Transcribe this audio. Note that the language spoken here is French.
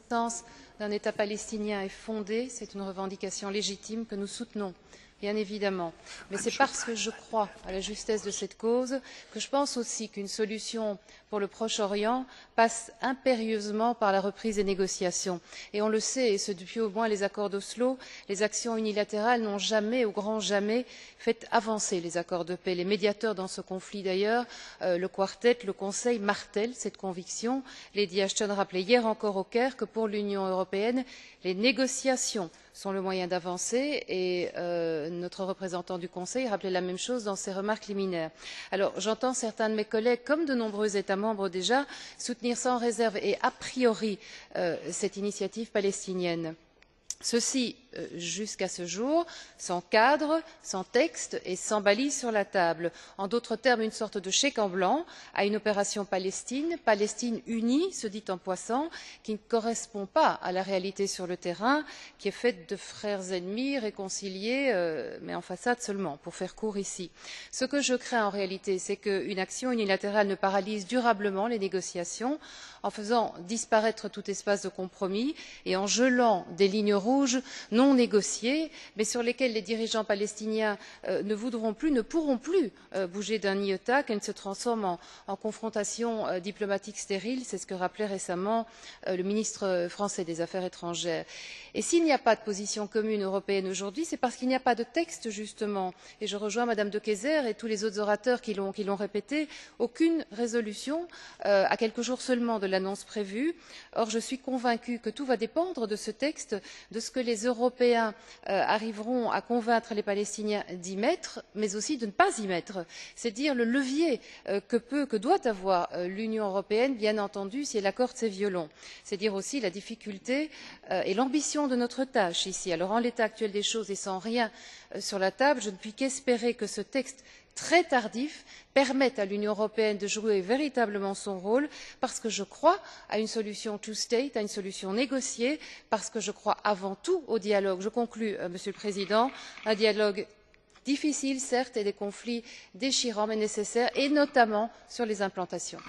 l'existence d'un État palestinien est fondée, c'est une revendication légitime que nous soutenons, bien évidemment. Mais c'est parce que je crois à la justesse de cette cause que je pense aussi qu'une solution pour le Proche-Orient passe impérieusement par la reprise des négociations. Et on le sait, et ce depuis au moins les accords d'Oslo, les actions unilatérales n'ont jamais, au grand jamais, fait avancer les accords de paix. Les médiateurs dans ce conflit d'ailleurs, le Quartet, le Conseil, martèlent cette conviction. Lady Ashton rappelait hier encore au Caire que pour l'Union européenne, les négociations sont le moyen d'avancer et notre représentant du Conseil rappelait la même chose dans ses remarques liminaires. Alors j'entends certains de mes collègues, comme de nombreux États membres déjà, soutenir sans réserve et a priori cette initiative palestinienne. Ceci, jusqu'à ce jour, sans cadre, sans texte et sans balise sur la table. En d'autres termes, une sorte de chèque en blanc à une opération Palestine, Palestine unie, se dit en passant, qui ne correspond pas à la réalité sur le terrain, qui est faite de frères ennemis réconciliés, mais en façade seulement, pour faire court ici. Ce que je crains en réalité, c'est qu'une action unilatérale ne paralyse durablement les négociations en faisant disparaître tout espace de compromis et en gelant des lignes rouges non négociées, mais sur lesquelles les dirigeants palestiniens ne voudront plus, ne pourront plus bouger d'un iota, qu'elles ne se transforment en confrontation diplomatique stérile. C'est ce que rappelait récemment le ministre français des Affaires étrangères. Et s'il n'y a pas de position commune européenne aujourd'hui, c'est parce qu'il n'y a pas de texte, justement. Et je rejoins Mme De Keyser et tous les autres orateurs qui l'ont répété, aucune résolution à quelques jours seulement de l'annonce prévue. Or, je suis convaincue que tout va dépendre de ce texte, de ce que les Européens arriveront à convaincre les Palestiniens d'y mettre, mais aussi de ne pas y mettre. C'est dire le levier que doit avoir l'Union européenne, bien entendu, si elle accorde ses violons. C'est dire aussi la difficulté et l'ambition de notre tâche ici. Alors, en l'état actuel des choses et sans rien sur la table, je ne puis qu'espérer que ce texte très tardif permette à l'Union européenne de jouer véritablement son rôle, parce que je crois à une solution two state, à une solution négociée, parce que je crois avant tout au dialogue. Je conclus, Monsieur le Président, un dialogue difficile, certes, et des conflits déchirants mais nécessaires, et notamment sur les implantations.